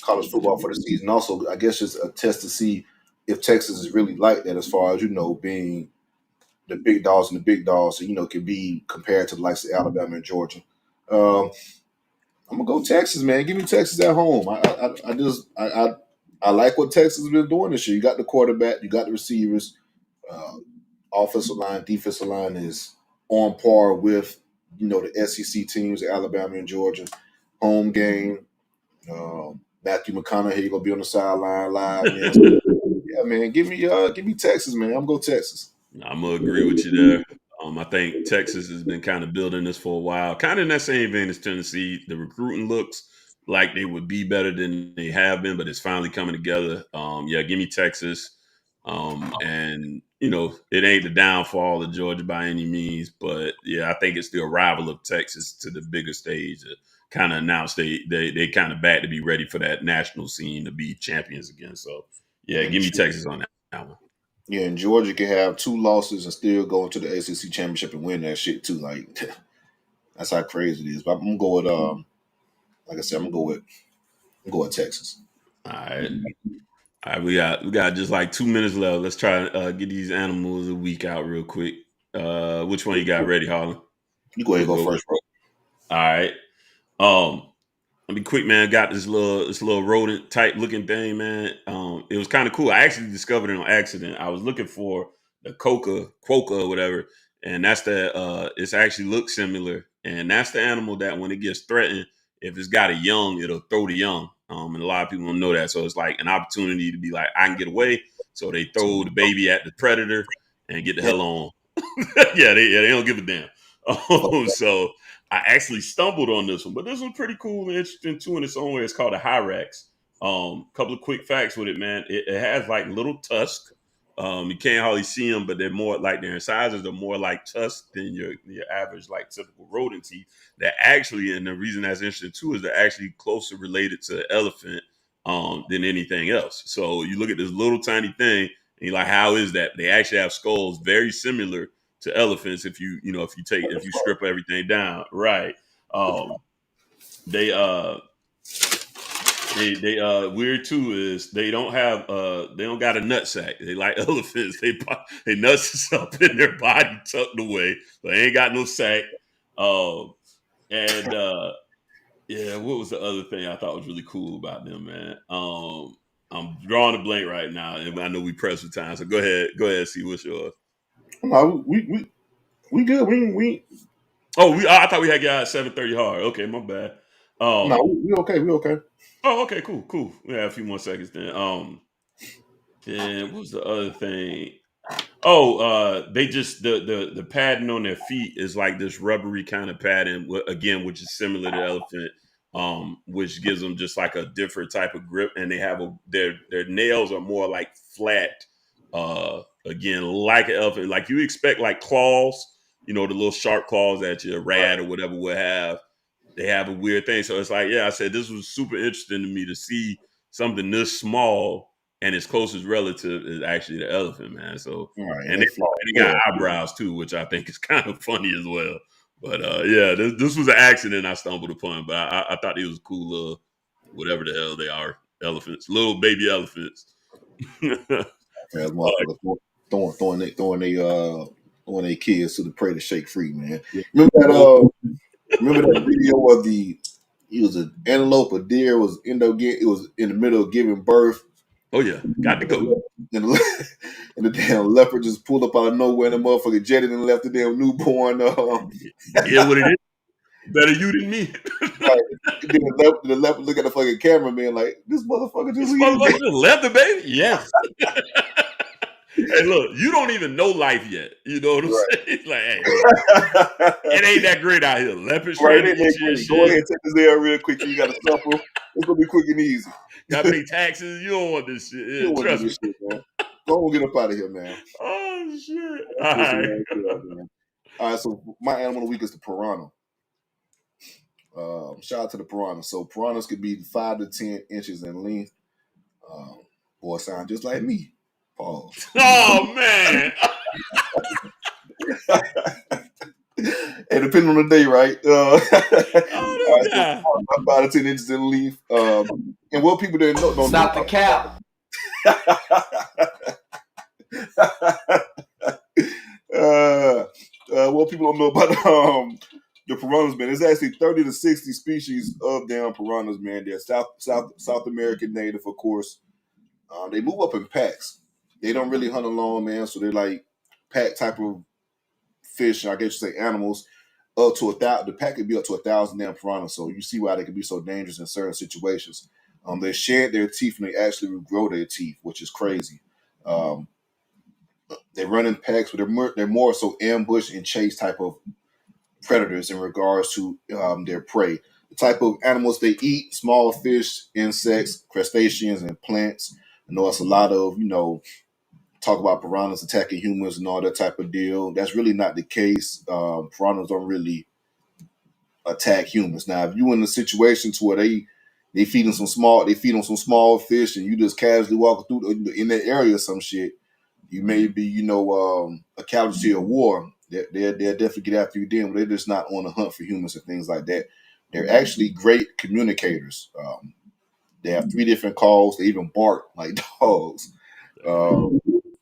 college football for the season. Also, I guess just a test to see if Texas is really like that as far as being the big dogs and the big dogs, so can be compared to the likes of Alabama and Georgia. Um, I'm gonna go Texas, man. Give me Texas at home. I like what Texas has been doing this year. You got the quarterback, you got the receivers. Uh, Offensive line, defensive line is on par with the SEC teams, Alabama and Georgia. Home game. Matthew McConaughey gonna be on the sideline live, man. So, yeah, man. Give me Texas, man. I'm gonna go Texas. I'm gonna agree with you there. I think Texas has been kind of building this for a while, kind of in that same vein as Tennessee. The recruiting looks like they would be better than they have been, but it's finally coming together. Yeah, give me Texas. And it ain't the downfall of Georgia by any means, but yeah, I think it's the arrival of Texas to the bigger stage. Kind of announced they kind of back to be ready for that national scene to be champions again. So yeah, And give me Texas on that one. yeah, and Georgia can have 2 losses and still go into the ACC championship and win that shit too. Like that's how crazy it is. But I'm gonna go with like I said, I'm gonna go with Texas. All right. All right, we got just like 2 minutes left. Let's try to get these animals a week out real quick. Which one you got ready, Harlan? You go ahead and go Go. first, bro. All right. Um, I'll be quick, man. Got this little rodent type looking thing, man. It was kind of cool. I actually discovered it on accident. I was looking for the quokka or whatever, and that's the it's actually looks similar, and that's the animal that when it gets threatened, if it's got a young, it'll throw the young. And a lot of people don't know that, so it's like an opportunity to be like, I can get away. So they throw the baby at the predator and get the hell on. They don't give a damn. So I actually stumbled on this one, but this one's pretty cool and interesting too in its own way. It's called a Hyrax. Couple of quick facts with it, man. It has like little tusks. You can't hardly see them, but they're more like their incisors are more like tusks than your average like typical rodent teeth. That actually, and the reason that's interesting too is they're actually closer related to the elephant than anything else. So you look at this little tiny thing, and you're like, how is that? They actually have skulls very similar to elephants if you strip everything down, right? Um, they weird too is they don't got a nut sack. They like elephants. They nuts is up in their body tucked away. They ain't got no sack. And Yeah, what was the other thing I thought was really cool about them, man? I'm drawing a blank right now, and I know we pressed for time. So go ahead, see what's yours. No, we good. We Oh, I thought we had got 7:30 hard. Okay, my bad. no, Um, we okay. We okay. oh, okay, cool. We have a few more seconds then. And what was the other thing? Oh, they just the padding on their feet is like this rubbery kind of padding, again, which is similar to elephant, which gives them just like a different type of grip, and they have their nails are more like flat, again, like an elephant, like you expect, like claws, the little sharp claws that your rat or whatever would have. They have a weird thing, so it's like, yeah, I said this was super interesting to me to see something this small and its closest relative is actually the elephant, man. So, All right, and and they they, flaw. and they got Yeah, eyebrows too, which I think is kind of funny as well. But yeah, this was an accident I stumbled upon, but I thought it was a cool little whatever the hell they are, elephants, little baby elephants. man, motherfucker throwing they kids to the prey to shake free, man. Remember that remember that video of it was an antelope, a deer was it was in the middle of giving birth. Oh yeah, got to go. And the, and the damn leopard just pulled up out of nowhere and the motherfucker jetted and left the damn newborn. Yeah, what it is. Better you than me. Like, the leopard look at the fucking cameraman like, this motherfucker just This leave motherfucker the just left the baby. Yes. Hey, look, you don't even know life yet. You know what I'm right. saying? It's like, hey, it ain't that great out here. Leopards Right, trying to it eat ain't you and great. Go shit. ahead, take this air real quick. You got to suffer. It's gonna be quick and easy. Got to pay taxes. You don't want this shit. You Yeah, don't want to trust do me. this shit, man. Go on, get up out of here, man. Oh shit! That's All pussy right. ass girl, man. All right, so my animal of the week is the piranha. Shout out to the piranha. So piranhas could be 5 to 10 inches in length. Um, boy, sound just like me. Pause. Oh man. And depending on the day, right? All Oh right, this so guy. 5 to 10 inches in length. And what people didn't know, don't Stop know. the cap. What people don't know about the piranhas, man, there's actually 30 to 60 species of damn piranhas, man. They're South American native, of course. They move up in packs. They don't really hunt alone, man. So they're like pack type of fish, I guess you say animals. Up to 1,000, the pack could be up to 1,000 damn piranhas. So you see why they can be so dangerous in certain situations. They shed their teeth and they actually regrow their teeth, which is crazy. Um, they run in packs, but they're more so ambush and chase type of predators in regards to their prey. The type of animals they eat: small fish, insects, crustaceans, and plants. I know it's a lot of talk about piranhas attacking humans and all that type of deal. That's really not the case. Piranhas don't really attack humans. Now, if you in a situation to where they feed on some small fish, and you just casually walk through in that area or some shit, you may be a casualty of war. They'll definitely get after you then, but they're just not on the hunt for humans and things like that. They're actually great communicators. They have 3 different calls. They even bark like dogs. Um,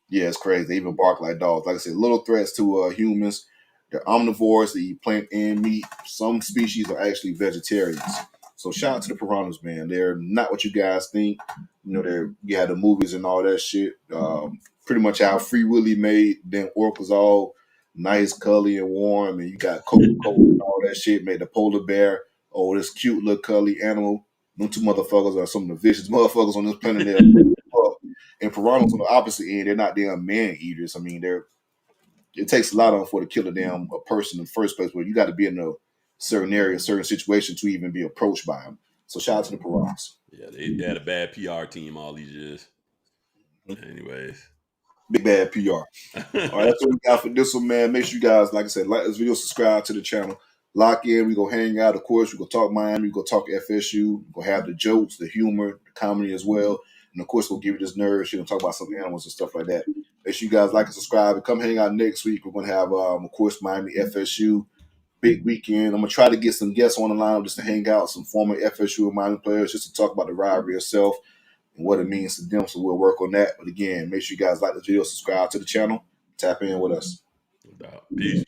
yeah, it's crazy. They even bark like dogs. Like I said, little threats to humans. They're omnivores. They eat plant and meat. Some species are actually vegetarians. So shout out to the piranhas, man. They're not what you guys think. You know, you had the movies and all that shit. Pretty much how Free Willy made them orcas all nice, cuddly, and warm, and you got Coca-Cola and all that shit. Made the polar bear, oh, this cute little cuddly animal. Them two motherfuckers are some of the vicious motherfuckers on this planet. And piranhas on the opposite end, they're not damn man eaters. I mean, it takes a lot on for to kill a person in the first place, but you got to be in a certain area, certain situation to even be approached by them. So shout out to the piranhas. Yeah, they had a bad PR team all these years. Anyways. Big bad PR. All right, that's what we got for this one, man. Make sure you guys, like I said, like this video, subscribe to the channel. Lock in. We go hang out. Of course, we go talk Miami. We go talk FSU. We go have the jokes, the humor, the comedy as well. And of course, we'll give you this nerd shit and talk about some animals and stuff like that. Make sure you guys like and subscribe. And come hang out next week. We're going to have, of course, Miami FSU. Big weekend. I'm going to try to get some guests on the line just to hang out, some former FSU and Miami players, just to talk about the rivalry itself and what it means to them. So we'll work on that. But again, make sure you guys like the video, subscribe to the channel, tap in with us. No doubt. Peace.